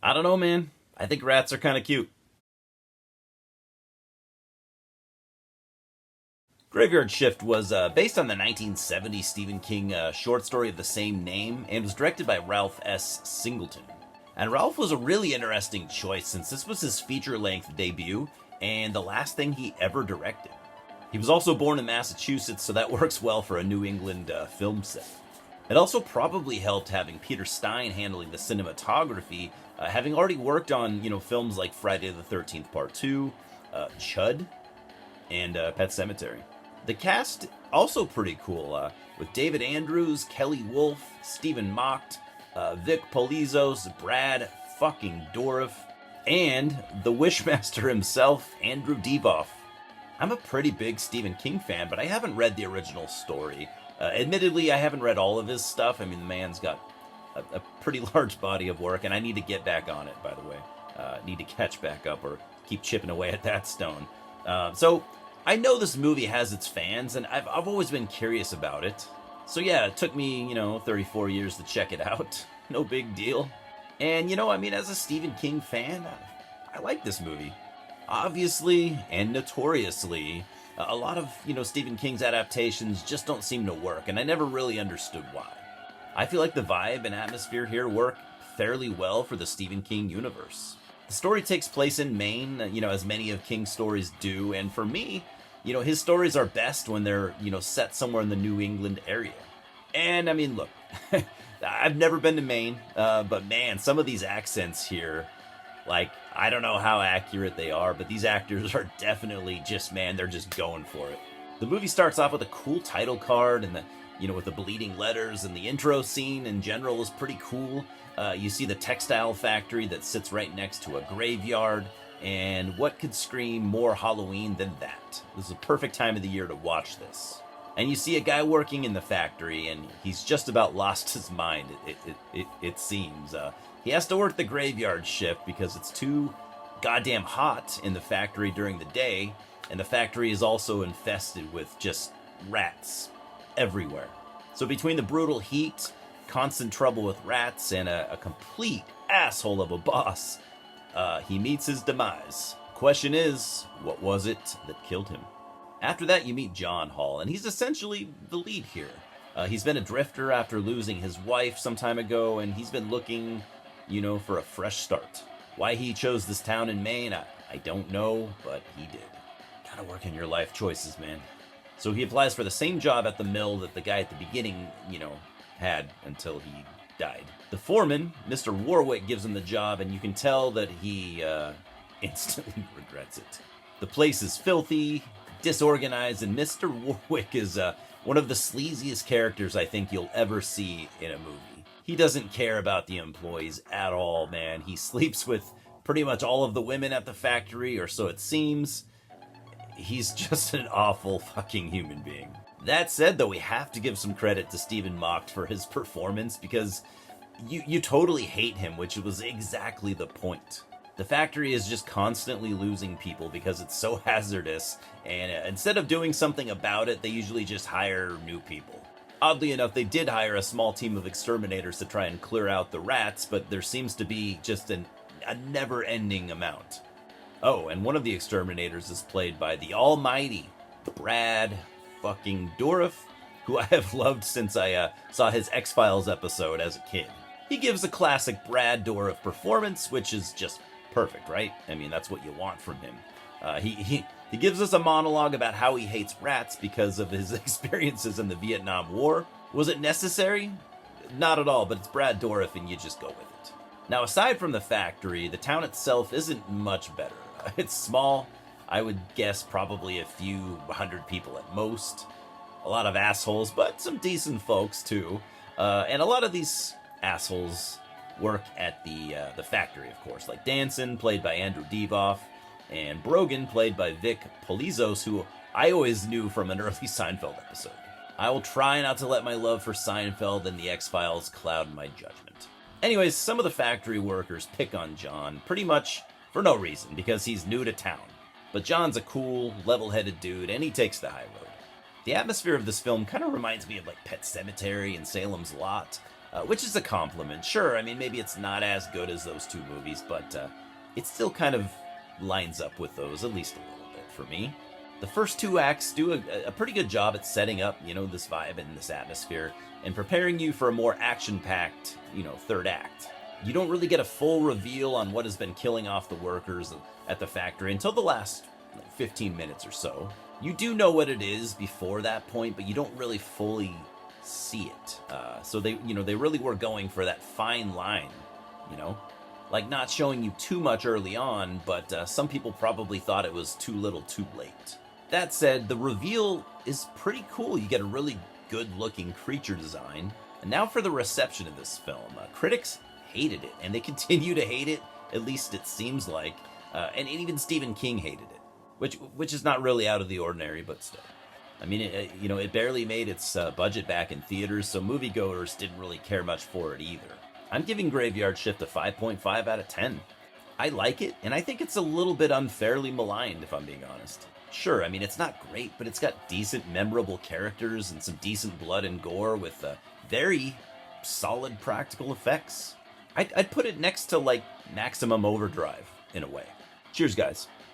I don't know, man. I think rats are kind of cute. Graveyard Shift was based on the 1970 Stephen King short story of the same name and was directed by Ralph S. Singleton. And Ralph was a really interesting choice since this was his feature length debut and the last thing he ever directed. He was also born in Massachusetts, so that works well for a New England film set. It also probably helped having Peter Stein handling the cinematography, having already worked on films like Friday the 13th Part 2, Chud, and Pet Sematary. The cast also pretty cool, with David Andrews, Kelly Wolf, Stephen Macht, Vic Polizos, Brad fucking Dourif, and the Wishmaster himself, Andrew Divoff. I'm a pretty big Stephen King fan, but I haven't read the original story. Admittedly, I haven't read all of his stuff. I mean, the man's got a pretty large body of work, and I need to get back on it, by the way. Need to catch back up or keep chipping away at that stone. So I know this movie has its fans, and I've always been curious about it. So yeah, it took me, 34 years to check it out. No big deal. And, as a Stephen King fan, I like this movie. Obviously, and notoriously, a lot of, Stephen King's adaptations just don't seem to work, and I never really understood why. I feel like the vibe and atmosphere here work fairly well for the Stephen King universe. The story takes place in Maine, as many of King's stories do, and for me, his stories are best when they're, set somewhere in the New England area. And, look, I've never been to Maine, but man, some of these accents here, I don't know how accurate they are, but these actors are definitely they're just going for it. The movie starts off with a cool title card and with the bleeding letters, and the intro scene in general is pretty cool. You see the textile factory that sits right next to a graveyard, and what could scream more Halloween than that? This is a perfect time of the year to watch this. And you see a guy working in the factory, and he's just about lost his mind, it seems. He has to work the graveyard shift because it's too goddamn hot in the factory during the day, and the factory is also infested with just rats everywhere. So between the brutal heat, constant trouble with rats, and a complete asshole of a boss, he meets his demise. Question is, what was it that killed him? After that, you meet John Hall, and he's essentially the lead here. He's been a drifter after losing his wife some time ago, and he's been looking, for a fresh start. Why he chose this town in Maine, I don't know, but he did. Gotta work on your life choices, man. So he applies for the same job at the mill that the guy at the beginning, had until he died. The foreman, Mr. Warwick, gives him the job, and you can tell that he instantly regrets it. The place is filthy, disorganized, and Mr. Warwick is one of the sleaziest characters I think you'll ever see in a movie. He doesn't care about the employees at all, man. He sleeps with pretty much all of the women at the factory, or so it seems. He's just an awful fucking human being. That said, though, we have to give some credit to Stephen Macht for his performance, because you totally hate him, which was exactly the point. The factory is just constantly losing people because it's so hazardous, and instead of doing something about it, they usually just hire new people. Oddly enough, they did hire a small team of exterminators to try and clear out the rats, but there seems to be just a never-ending amount. Oh, and one of the exterminators is played by the almighty Brad fucking Dourif, who I have loved since I saw his X-Files episode as a kid. He gives a classic Brad Dourif performance, which is just perfect, right? That's what you want from him. He gives us a monologue about how he hates rats because of his experiences in the Vietnam War. Was it necessary? Not at all, but it's Brad Dourif and you just go with it. Now, aside from the factory, the town itself isn't much better. It's small. I would guess probably a few hundred people at most. A lot of assholes, but some decent folks too. And a lot of these assholes work at the factory, of course, like Danson, played by Andrew Divoff, and Brogan, played by Vic Polizos, who I always knew from an early Seinfeld episode. I will try not to let my love for Seinfeld and the X-Files cloud my judgment. Anyways, some of the factory workers pick on John, pretty much for no reason, because he's new to town. But John's a cool, level-headed dude, and he takes the high road. The atmosphere of this film kind of reminds me of like Pet Sematary and Salem's Lot. which is a compliment. Sure, I mean, maybe it's not as good as those two movies, but it still kind of lines up with those, at least a little bit for me. The first two acts do a pretty good job at setting up, this vibe and this atmosphere, and preparing you for a more action-packed, third act. You don't really get a full reveal on what has been killing off the workers at the factory until the last 15 minutes or so. You do know what it is before that point, but you don't really fully see it. So they really were going for that fine line, like not showing you too much early on, but some people probably thought it was too little too late. That said, the reveal is pretty cool. You get a really good-looking creature design. And now for the reception of this film. Critics hated it, and they continue to hate it, at least it seems like. And even Stephen King hated it, which is not really out of the ordinary, but still. I mean, it barely made its budget back in theaters, so moviegoers didn't really care much for it either. I'm giving Graveyard Shift a 5.5 out of 10. I like it, and I think it's a little bit unfairly maligned, if I'm being honest. Sure, I mean, it's not great, but it's got decent, memorable characters and some decent blood and gore with very solid practical effects. I'd put it next to, like, Maximum Overdrive, in a way. Cheers, guys.